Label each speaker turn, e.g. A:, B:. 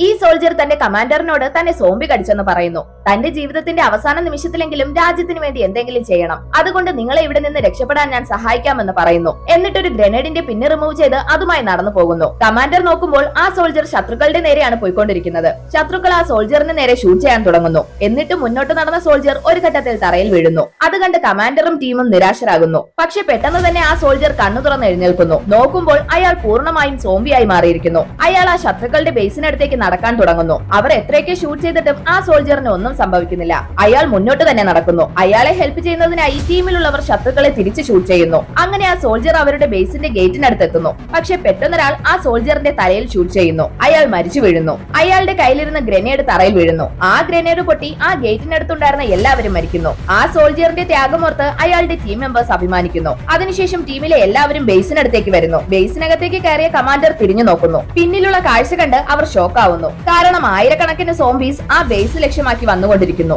A: ഈ സോൾജർ തന്റെ കമാൻഡറിനോട് തന്നെ സോംബി കടിച്ചെന്ന് പറയുന്നു. തന്റെ ജീവിതത്തിന്റെ അവസാന നിമിഷത്തിലെങ്കിലും രാജ്യത്തിന് വേണ്ടി എന്തെങ്കിലും ചെയ്യണം, അതുകൊണ്ട് നിങ്ങളെ ഇവിടെ നിന്ന് രക്ഷപ്പെടാൻ ഞാൻ സഹായിക്കാമെന്ന് പറയുന്നു. എന്നിട്ടൊരു ഗ്രനേഡിന്റെ പിന്ന് റിമൂവ് ചെയ്ത് അതുമായി നടന്നു പോകുന്നു. കമാൻഡർ നോക്കുമ്പോൾ ആ സോൾജർ ശത്രുക്കളുടെ നേരെയാണ് പോയിക്കൊണ്ടിരിക്കുന്നത്. ശത്രുക്കൾ ആ സോൾജറിന് നേരെ ഷൂട്ട് ചെയ്യാൻ തുടങ്ങുന്നു. എന്നിട്ട് മുന്നോട്ട് നടന്ന സോൾജർ ഒരു ഘട്ടത്തിൽ തറയിൽ വീഴുന്നു. അത് കണ്ട് കമാൻഡറും ടീമും നിരാശരാകുന്നു. പക്ഷെ പെട്ടെന്ന് തന്നെ ആ സോൾജർ കണ്ണു തുറന്ന് എഴുന്നേൽക്കുന്നു. നോക്കുമ്പോൾ അയാൾ പൂർണ്ണമായും സോംബിയായി മാറിയിരിക്കുന്നു. അയാൾ ആ ശത്രുക്കളുടെ ബേസിനടുത്തേക്ക് നടക്കാൻ തുടങ്ങുന്നു. അവർ എത്രയൊക്കെ ഷൂട്ട് ചെയ്തിട്ടും ആ സോൾജറിന് ഒന്നും സംഭവിക്കുന്നില്ല. അയാൾ മുന്നോട്ട് തന്നെ നടക്കുന്നു. അയാളെ ഹെൽപ്പ് ചെയ്യുന്നതിനായി ടീമിലുള്ളവർ ശത്രുക്കളെ തിരിച്ച് ഷൂട്ട് ചെയ്യുന്നു. അങ്ങനെ ആ സോൾജർ അവരുടെ ബേസിന്റെ ഗേറ്റിനടുത്ത് എത്തുന്നു. പക്ഷെ പെട്ടെന്നൊരാൾ ആ സോൾജറിന്റെ തലയിൽ ഷൂട്ട് ചെയ്യുന്നു. അയാൾ മരിച്ചു വീഴുന്നു. അയാളുടെ കയ്യിലിരുന്ന ഗ്രനേഡ് തറയിൽ വീഴുന്നു. ആ ഗ്രനേഡ് പൊട്ടി ആ ഗേറ്റിനടുത്തുണ്ടായിരുന്ന എല്ലാവരും മരിക്കുന്നു. ആ സോൾജറിന്റെ ത്യാഗമോർത്ത് അയാളുടെ ടീം മെമ്പേഴ്സ് അഭിമാനിക്കുന്നു. അതിനുശേഷം ടീമിലെ എല്ലാവരും ബേസിനടുത്തേക്ക് വരുന്നു. ബേസിനകത്തേക്ക് കയറിയ കമാൻഡർ തിരിഞ്ഞു നോക്കുന്നു. പിന്നിലുള്ള കാഴ്ച കണ്ട് അവർ ഷോക്കാവുന്നു. കാരണം ആയിരക്കണക്കിന് സോംബീസ് ആ ബേസ് ലക്ഷ്യമാക്കി വന്നുകൊണ്ടിരിക്കുന്നു.